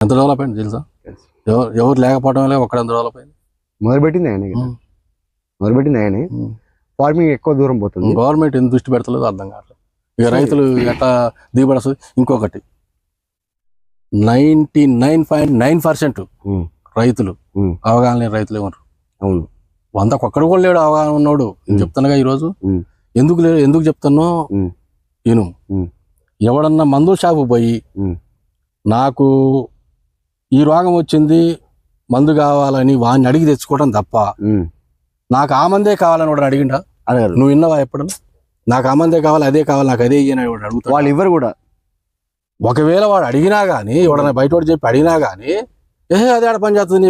ఎంత డెవలప్ అయింది తెలుసా? ఎవరు లేకపోవడం ఒక్కడ డెవలప్ అయింది. మొదలుపెట్టింది ఆయన ఫార్మింగ్ ఎక్కువ దూరం పోతుంది. గవర్నమెంట్ ఎందుకు దృష్టి పెడతలేదు అర్థం కావట్లేదు. ఇక రైతులు ఎట్లా దిగుబడి వస్తుంది. ఇంకొకటి 99.9% రైతులు అవగాహన లేని రైతులు ఏమన్నారు. అవును, 100కు ఒక్కడు కూడా లేడు అవగాహన ఉన్నాడు. నేను చెప్తానుగా ఈరోజు ఎందుకు చెప్తానో నేను ఎవడన్నా మందు షాపు పోయి నాకు ఈ రోగం వచ్చింది మందు కావాలని వాడిని అడిగి తెచ్చుకోవడం తప్ప నాకు ఆ మందే కావాలని వాడు అడిగిండా? నువ్వు విన్నావా ఎప్పుడు? నాకు ఆ మందే కావాలి, అదే కావాలి, నాకు అదే ఇయ్యని వాడు అడుగుతాడు. వాళ్ళు ఇవ్వరు కూడా. ఒకవేళ వాడు అడిగినా గానీ, ఎవడన్నా బయట వాడు చెప్పి అడిగినా గానీ అదే ఆడ పని చేస్తుంది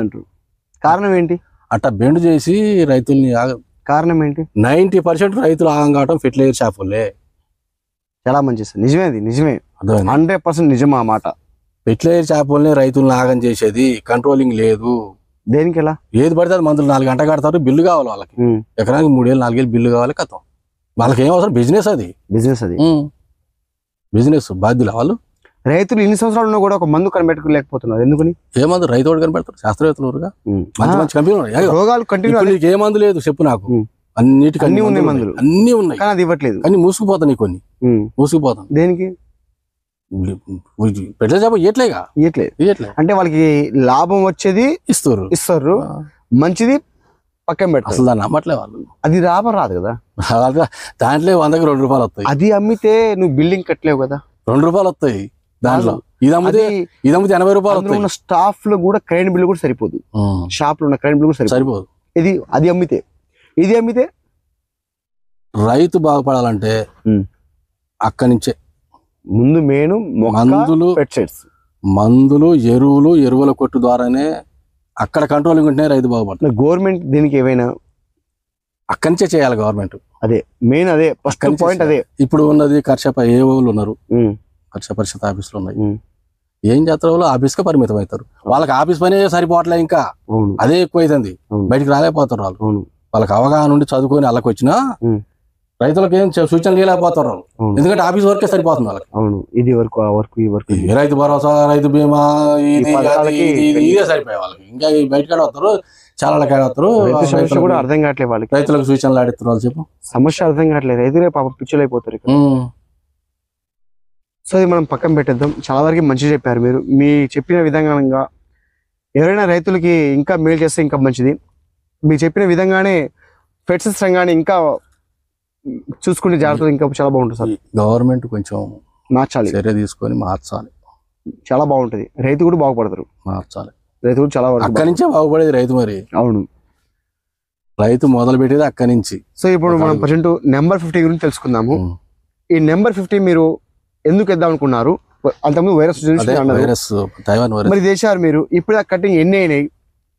అంటారు. కారణం ఏంటి? అట్లా బెండ్ చేసి రైతుల్ని కారణం ఏంటి? 90% రైతులు ఆగం కావటం ఫెర్టిలైజర్ షాపులే. చాలా మంచి నిజమే, అది నిజమే, 100% నిజం ఆ మాట. ఫెర్టిలైజర్ షాపుల్ని రైతులను ఆగం చేసేది. కంట్రోలింగ్ లేదు. దేనికి? ఎలా ఏది పడితే మందులు 4 గంటలు కడతారు, బిల్లు కావాలి వాళ్ళకి. ఎకరానికి 3,000-4,000 బిల్లు కావాలి, కథం. వాళ్ళకి ఏం అవసరం? బిజినెస్ అది బిజినెస్ బాధ్యులు వాళ్ళు. రైతులు ఇన్ని సంవత్సరాలు ఉన్నా కూడా ఒక మందు కనిపెట్టుకోలేకపోతున్నారు. ఎందుకని? ఏ మందు రైతు వాడు కనిపెడతారు? శాస్త్రవేత్తలు మంచి కంపెనీలు. రోగాలు కంటిన్యూ. నీకు ఏ మందు లేదు చెప్పు నాకు? అన్నిటికీ అన్ని ఉన్నాయి, మందులు అన్ని ఉన్నాయి, కానీ అది ఇవ్వట్లేదు. అన్ని మూసుకుపోతాయి. కొన్ని మూసుకుపోతాం. దేనికి? పెట్రోల్ షాప్ ఇయ్యట్లేదు అంటే వాళ్ళకి లాభం వచ్చేది ఇస్తారు, మంచిది పక్కన పెడతారు. అసలు దాన్ని నమ్మట్లే వాళ్ళు. అది లాభం రాదు కదా. దాంట్లో 100కి 2 రూపాయలు వస్తాయి. అది అమ్మితే నువ్వు బిల్డింగ్ కట్టలేవు కదా. 2 రూపాయలు వస్తాయి దాంట్లో. ఇది అమ్మితే 80 రూపాయలు. స్టాఫ్ లో కూడా కరెంట్ బిల్లు కూడా సరిపోదు. షాప్ లో ఉన్న కరెంట్ బిల్లు కూడా సరిపోదు. అది అమ్మితే ఇది అమ్మితే రైతు బాగుపడాలంటే అక్కడి నుంచే ముందు మేను మందులు ఎరువుల కొట్టు ద్వారానే అక్కడ కంట్రోలింగ్ ఉంటేనే రైతు బాగుపడుతుంది. గవర్నమెంట్ దీనికి ఏమైనా అక్కడి నుంచే చేయాలి. గవర్నమెంట్ అదే మెయిన్, అదే ఫస్ట్ పాయింట్. అదే ఇప్పుడు ఉన్నది కర్షక ఏవోలు ఉన్నారు, కర్షక పరిషత్ ఆఫీసులు ఉన్నాయి. ఏం చేస్తారు వాళ్ళు? ఆఫీస్కే పరిమితం అవుతారు. వాళ్ళకి ఆఫీస్ పనే సరిపోవట్లే, ఇంకా అదే ఎక్కువ అవుతుంది. బయటికి రాలేకపోతారు వాళ్ళు. వాళ్ళకి అవగాహన ఉండి చదువుకొని వాళ్ళకి వచ్చినా రైతులకు ఏం సూచనలు చేయలేకపోతారు. ఎందుకంటే ఆఫీస్ వర్కే సరిపోతుంది వాళ్ళకి. అవును, ఇది వరకు ఆ వర్క్ ఈ వర్క్, రైతు భరోసా, రైతు బీమా, ఇదే సరిపోయే వాళ్ళకి. ఇంకా బయటకాడ వస్తారు, చాలా వస్తారు. సమస్య కూడా అర్థం కావట్లేదు వాళ్ళకి. రైతులకు సూచనలు ఆడిస్తారు వాళ్ళు. చెప్పు, సమస్య అర్థం కావట్లేదు. రైతులే పాపం పిచ్చులైపోతారు. సో ఇది మనం పక్కన పెట్టేద్దాం. చాలా వరకు మంచి చెప్పారు మీరు. మీ చెప్పిన విధంగా ఎవరైనా రైతులకి ఇంకా మేలు చేస్తే ఇంకా మంచిది. మీరు చెప్పిన విధంగానే ఫెడ్సెస్ రంగాన్ని ఇంకా చూసుకుంటే జాగ్రత్తగా ఇంకా చాలా బాగుంటుంది సార్. గవర్నమెంట్ కొంచెం మార్చాలి, చర్య తీసుకొని మార్చాలి. చాలా బాగుంటది. రైతు కూడా బాగుపడతారు. మార్చాలి. రైతు కూడా చాలా అక్కడి నుంచే బాగుపడేది రైతు. మరి అవును, రైతు మొదలు పెట్టేది అక్కడి నుంచి. సో ఇప్పుడు మనం ప్రజెంట్ నెంబర్ 50 గురించి తెలుసుకుందాము. ఈ నెంబర్ 50 మీరు ఎందుకు వేద్దాం అనుకున్నారు? అంతకుముందు వైరస్ మరి చేశారు మీరు. ఇప్పుడు ఆ కటింగ్ ఎన్ని అయినాయి?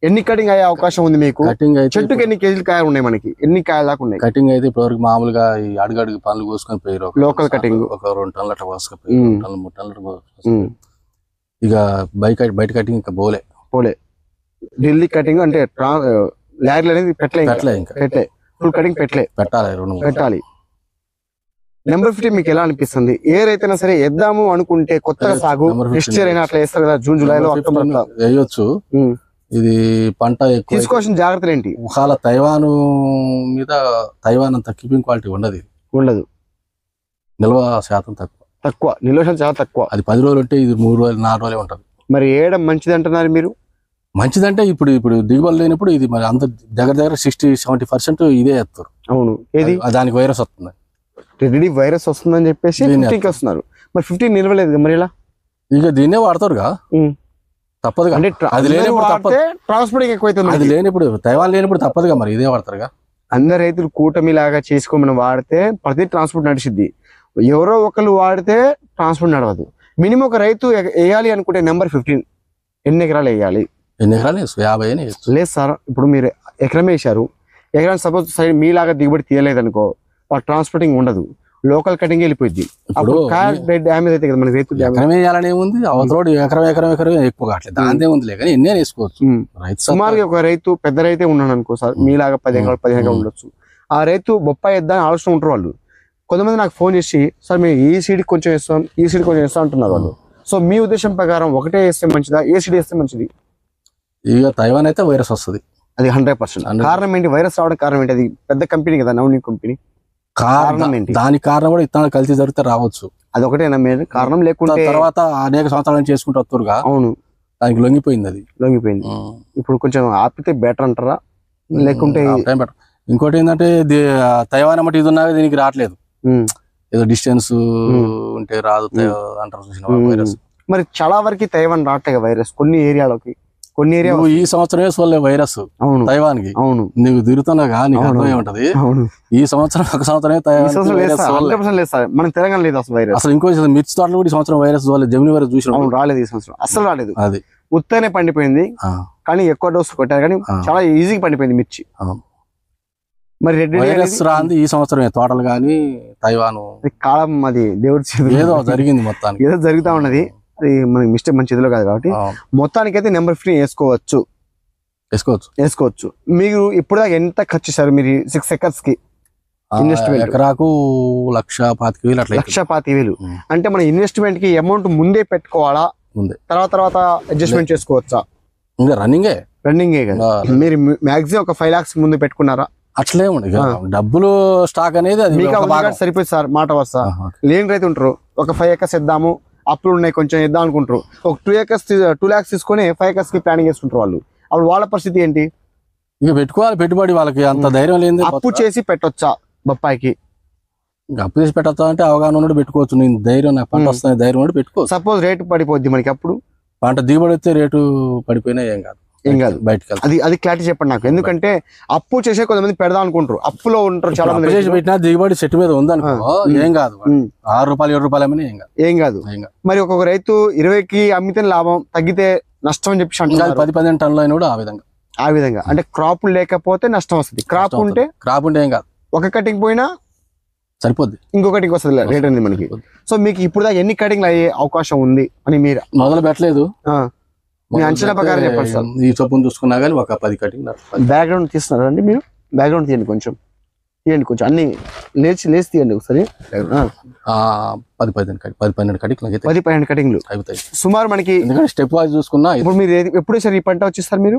ఎన్ని కటింగ్ అయ్యే అవకాశం ఉంది మీకు? కటింగ్ అయితే చెట్టుకి ఎన్ని కేజీలు కాయలు ఉన్నాయి? మనకి ఎన్ని కాయలు దాకా ఉన్నాయి? కటింగ్ అయితే ఇప్పటివరకు మామూలుగా ఈ అడుగడుగు పనులు కోసుకొని పోయారు. లోకల్ కటింగ్ ఒక 2 టన్నులు అట్లా కోసుకపోయి 2 టన్నులు 3 టన్నులు. ఇక బయట కటింగ్ ఇంకా పోలే. ఢిల్లీ కటింగ్ అంటే లారీలు అనేది పెట్టలే. ఫుల్ కటింగ్ పెట్టాలి. నెంబర్ 50 మీకు ఎలా అనిపిస్తుంది? ఏ రైతైనా సరే వేద్దాము అనుకుంటే కొత్తగా సాగు నెక్స్ట్ ఇయర్ అయినా అట్లా వేస్తారు కదా, జూన్ జూలైలో అక్టోబర్ వేయొచ్చు. ఇది పంట ఎక్కువ తీసుకోవాల్సిన జాగ్రత్తలు ఏంటి? ఒకవేళ తైవాన్ అంత కీపింగ్ క్వాలిటీ ఉండదు. నిల్వ శాతం తక్కువ. నిల్వ శాతం చాలా తక్కువ. అది 10 రోజులు ఉంటే ఇది 3 రోజులు 4 రోజులే ఉంటుంది. మరి వేయడం మంచిది అంటున్నారు మీరు. మంచిదంటే ఇప్పుడు దిగుబడి లేనప్పుడు ఇది మరి అంత దగ్గర 60-70% ఇదే వేస్తారు. అవును, ఏది దానికి వైరస్ వస్తుంది. వైరస్ వస్తుందని చెప్పేసి 50కి వస్తున్నారు. మరి 50 నిలవలేదు. మరి ఇలా ఇక దీన్నే వాడతారుగా, తప్పదుగా. అంటే అది లేనప్పుడు ట్రాన్స్పోర్టింగ్ ఎక్కువైతుంది. అది లేనప్పుడు తైవాన్ లేనప్పుడు తప్పదుగా, మరి ఇదే వాడతారుగా. అందరు రైతులు కూటమి లాగా చేసుకోమని వాడితే ప్రతి ట్రాన్స్పోర్ట్ నడిచిద్ది. ఎవరో ఒకరు వాడితే ట్రాన్స్పోర్ట్ నడవదు. మినిమం ఒక రైతు వేయాలి అనుకుంటే నెంబర్ 15 ఎన్ని ఎకరాలు వేయాలి? 50 లేదు సార్, ఇప్పుడు మీరు ఎకరం వేసారు. ఎకరాన్ని సపోజ్ సైడ్ మీలాగా దిగుబడి తీయలేదు అనుకో, ట్రాన్స్పోర్టింగ్ ఉండదు, లోకల్ కటింగ్ వెళ్ళిపోయింది. డ్యామేజ్ అయితే కదా మనకి. రైతు వేయాలని ఏముంది? అవతల ఎకరం ఎక్కువ కావట్లేదు, దాందే ఉంది. కానీ ఎన్నే వేసుకోవచ్చు. సుమారుగా ఒక రైతు పెద్ద రైతే ఉన్నాడు అనుకో సార్, మీలాగా 15 ఎకరాలు ఉండొచ్చు. ఆ రైతు బొప్పాయి వేద్దాం ఆలోచన ఉంటారు వాళ్ళు. కొంతమంది నాకు ఫోన్ చేసి, సార్ మేము ఈ సీడ్ కొంచెం వేస్తాం, ఈ సీడ్ కొంచెం వేస్తాం అంటున్నారు వాళ్ళు. సో మీ ఉద్దేశం ప్రకారం ఒకటే వేస్తే మంచిదా, ఏ సీడ్ వేస్తే మంచిది? ఇక తైవాన్ అయితే వైరస్ వస్తుంది అది 100%. కారణం ఏంటి? వైరస్ రావడం కారణం ఏంటి? అది పెద్ద కంపెనీ కదా, నవనీ కంపెనీ. కారణం ఏంటి? దానికి కారణం కూడా ఇత్తనాలు కలిసి జరిగితే రావచ్చు. అది ఒకటేనా మెయిన్ కారణం? లేకుంటే తర్వాత అనేక సంవత్సరాల నుంచి చేసుకుంటూ వస్తురుగా. అవును, దానికి లొంగిపోయింది. అది లొంగిపోయింది. ఇప్పుడు కొంచెం ఆపితే బెటర్ అంటారా? లేకుంటే ఇంకోటి ఏంటంటే తైవాన్ అమ్మటి ఇది ఉన్నా దీనికి రావట్లేదు. ఏదో డిస్టెన్స్ ఉంటే రాదు అంటారు చూసిన వైరస్. మరి చాలా వరకు తైవాన్ రావట్లేదు వైరస్ కొన్ని ఏరియాలోకి. కొన్ని ఏరియా ఈ సంవత్సరమే చూడలే వైరస్ తైవాన్ కి. అవును, నువ్వు తిరుగుతున్నాగా నీకు అర్థం ఏముంటది. ఈ సంవత్సరం ఒక సంవత్సరమే మన తెలంగాణ లేదు అసలు వైరస్. అసలు ఇంకో మిర్చి తోటలు కూడా ఈ సంవత్సరం వైరస్ చూడలేదు. జమిని వైరస్ చూసిన రాలేదు ఈ సంవత్సరం, అసలు రాలేదు. అది ఉత్తనే పండిపోయింది, కానీ ఎక్కువ డోస్ కొట్టారు, కానీ చాలా ఈజీగా పండిపోయింది మిర్చి. మరి రెడ్ వైరస్ రాంది ఈ సంవత్సరమే తోటలు గానీ తైవాన్ కాలం అది దేవుడి ఏదో జరిగింది, మొత్తానికి ఏదో జరుగుతా ఉన్నది. అది మనకి మిస్టేక్ మంచి ఇదిలో కాదు కాబట్టి మొత్తానికైతే నెంబర్ 15 వేసుకోవచ్చు. మీరు ఇప్పుడు దాకా ఎంత ఖర్చు చేశారు మీరు 6 acres కి? ఇన్వెస్ట్మెంట్ ఎకరాకు 1,25,000 అట్లా. 1,25,000 అంటే మన ఇన్వెస్ట్మెంట్ కి అమౌంట్ ముందే పెట్టుకోవాలా, ముందే తర్వాత అడ్జస్ట్మెంట్ చేసుకోవచ్చా? ఇంకా రన్నింగే కదా. మీరు మాక్సిమం ఒక 5 lakhs ముందు పెట్టుకున్నారా? అట్లే ఉండే డబ్బులు స్టాక్ అనేది అది సరిపోయింది సార్. మాట వస్తా లేని రైతు ఉంటారు, ఒక 5 acres ఇద్దాము, అప్పులు ఉన్నాయి కొంచెం ఇద్దాం అనుకుంటారు, ఒక 2 lakhs తీసుకొని 5 acres కి ప్లానింగ్ చేసుకుంటారు వాళ్ళు. అప్పుడు వాళ్ళ పరిస్థితి ఏంటి? ఇక పెట్టుకోవాలి పెట్టుబడి, వాళ్ళకి అంత ధైర్యం లేదు. అప్పు చేసి పెట్టొచ్చా బొప్పాయికి? ఇంకా అప్పు చేసి పెట్టొచ్చా అంటే అవగాహన ఉన్నట్టు పెట్టుకోవచ్చు. నేను ధైర్యం, నాకు పంట వస్తుంది ధైర్యం ఉండి పెట్టుకోవచ్చు. సపోజ్ రేటు పడిపోద్ది మనకి, అప్పుడు పంట దిగుబడి వస్తే రేటు పడిపోయినా ఏం కాదు బయటకు. అది క్లారిటీ చెప్పండి నాకు. ఎందుకంటే అప్పు చేసే కొంతమంది పెడదాం అనుకుంటారు, అప్పులో ఉంటారు చాలా మంది. చేసి పెట్టినా దిగుబడి చెట్టు మీద ఉందనుకో ఏం కాదు, 6 రూపాయలు 7 రూపాయలు ఏమైనా ఏం కాదు. మరి ఒక్కొక్క రైతు 20కి అమ్మితే లాభం, తగ్గితే నష్టం అని చెప్పి 10-15 టన్నులు అయినా కూడా ఆ విధంగా అంటే క్రాప్ లేకపోతే నష్టం వస్తుంది, క్రాప్ ఉంటే ఏం కాదు. ఒక కటింగ్ పోయినా సరిపోద్ది, ఇంకో కటింగ్ వస్తుంది రేట్ అనేది మనకి. సో మీకు ఇప్పుడు దాకా ఎన్ని కటింగ్లు అయ్యే అవకాశం ఉంది అని మీరు మొదలు పెట్టలేదు? మీ అంచనా ప్రకారం చెప్పండి సార్. ఈ చొప్పును చూసుకున్నా కానీ ఒక 10 కటింగ్. బ్యాక్గ్రౌండ్ తీస్తున్నారా అండి మీరు? బ్యాక్గ్రౌండ్ తీయండి కొంచెం అన్ని లేచి తీయండి ఒకసారి. 10-12 కటింగ్లు అవుతాయి సుమారు మనకి. ఎందుకంటే స్టెప్ వైజ్ చూసుకున్నా. ఇప్పుడు మీరు ఎప్పుడు వేసారు ఈ పంట వచ్చేస్తారు? మీరు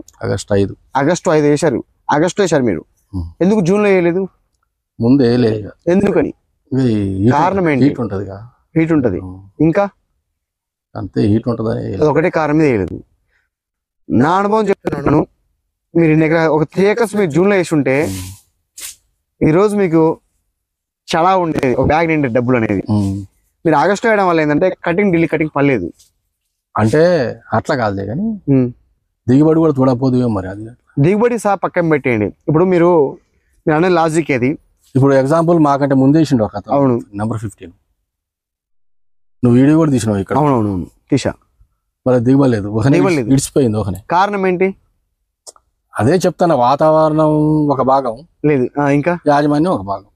ఆగస్టు 5 వేశారు. ఆగస్టు వేశారు మీరు. ఎందుకు జూన్ లో వేయలేదు? ముందు వేయలేదు. ఎందుకని? కారణం ఏంటి? హీట్ ఉంటది ఇంకా అంతే, హీట్ ఉంటది, ఒకటే కారణం వేయలేదు. నా అనుభవం చెప్తున్నాను. మీరు ఒక 3 acres మీరు జూన్ లో వేసి ఉంటే ఈ రోజు మీకు చాలా ఉండేది, ఒక బ్యాగ్ నిండే డబ్బులు అనేది. మీరు ఆగస్టు వేయడం వల్ల ఏంటంటే ఢిల్లీ కటింగ్ పర్లేదు. అంటే అట్లా కాదులే కానీ దిగుబడి కూడా చూడకపోదు మరి. అది దిగుబడి పక్కన పెట్టేయండి. ఇప్పుడు మీరు అనే లాజిక్ ఏది? ఇప్పుడు ఎగ్జాంపుల్ మాకంటే ముందే వేసిండు ఒక అతను. అవును, నెంబర్ 15 నువ్వు వీడియో కూడా తీసినావు ఇక్కడ. అవునవును తీసా. మరి దిగుబడి లేదు, ఇడిచిపోయింది ఒకనే. కారణం ఏంటి? అదే చెప్తాను, వాతావరణం ఒక భాగం లేదు, ఇంకా యాజమాన్యం ఒక భాగం.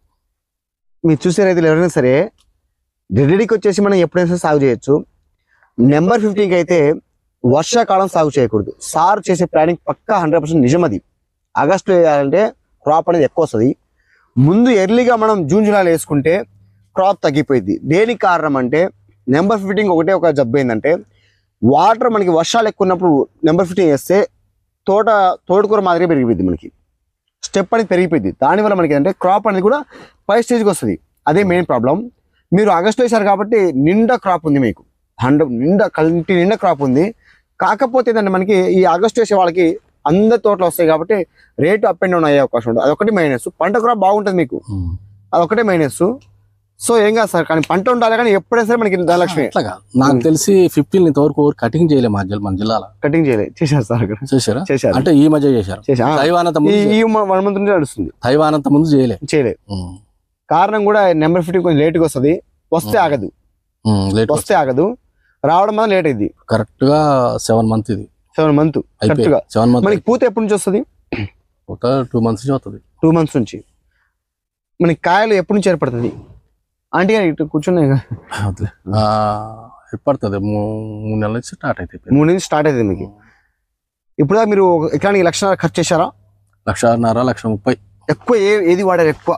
మీరు చూసే రైతులు ఎవరైనా సరే రెడీకి వచ్చేసి మనం ఎప్పుడైనా సాగు చేయొచ్చు. నెంబర్ 15కి అయితే వర్షాకాలం సాగు చేయకూడదు. సార్ చేసే ప్లానింగ్ పక్కా 100% నిజం. అది ఆగస్టులో వేయాలంటే క్రాప్ అనేది ఎక్కువ వస్తుంది. ముందు ఎర్లీగా మనం జూన్ జూలైలో వేసుకుంటే క్రాప్ తగ్గిపోయింది. దేనికి కారణం అంటే నెంబర్ 15 ఒకటే ఒక జబ్బు ఏంటంటే వాటర్ మనకి వర్షాలు ఎక్కువ ఉన్నప్పుడు నెంబర్ 15 వేస్తే తోటకూర మాదిరిగా పెరిగిపోయింది, మనకి స్టెప్ అనేది పెరిగిపోయింది. దానివల్ల మనకి ఏంటంటే క్రాప్ అనేది కూడా పై స్టేజ్కి వస్తుంది. అదే మెయిన్ ప్రాబ్లం. మీరు ఆగస్టులో వేసారు కాబట్టి నిండా క్రాప్ ఉంది, మీకు కంటి నిండా క్రాప్ ఉంది. కాకపోతే ఏంటంటే మనకి ఈ ఆగస్టు వేసే వాళ్ళకి అందరి తోటలు వస్తాయి కాబట్టి రేటు అప్ అండ్ డౌన్ అయ్యే అవకాశం ఉంటుంది. అదొకటి మైనస్. పంట క్రాప్ బాగుంటుంది మీకు, అదొకటే మైనస్. సో ఏం కాదు సార్, కానీ పంట ఉండాలి, కానీ ఎప్పుడైనా సరే మనకి ధనలక్ష్మి. నాకు తెలిసి 15 ఇంతవరకు కటింగ్ చేయలేదు మన జిల్లాలో. కటింగ్ చేయలేదు, చేశారు సార్. చేశారు అంటే ఈ మధ్య చేశారు. ఈ 1 month నుంచి నడుస్తుంది. తైవానంత ముందు చేయలేదు. కారణం కూడా నెంబర్ 15 కొంచెం లేట్గా వస్తుంది. వస్తే ఆగదు, రావడం వల్ల లేట్ అయింది. కరెక్ట్ గా 7 months. ఇది 7 months కరెక్ట్ గా. మనకి పూత ఎప్పటి నుంచి వస్తుంది? 2 months నుంచి వస్తుంది. 2 months నుంచి. మనకి కాయలు ఎప్పటి నుంచి ఏర్పడుతుంది? అంటే ఇటు కూర్చున్నాయి ఏర్పడుతుంది 3 నెలల నుంచి స్టార్ట్ అవుతుంది. 3 నుంచి స్టార్ట్ అవుతుంది మీకు. ఇప్పుడు మీరు ఎకరానికి 1,00,000 ఖర్చు చేశారా? 1,50,000 1,30,000. ఎక్కువ ఏది వాడారు? ఎక్కువ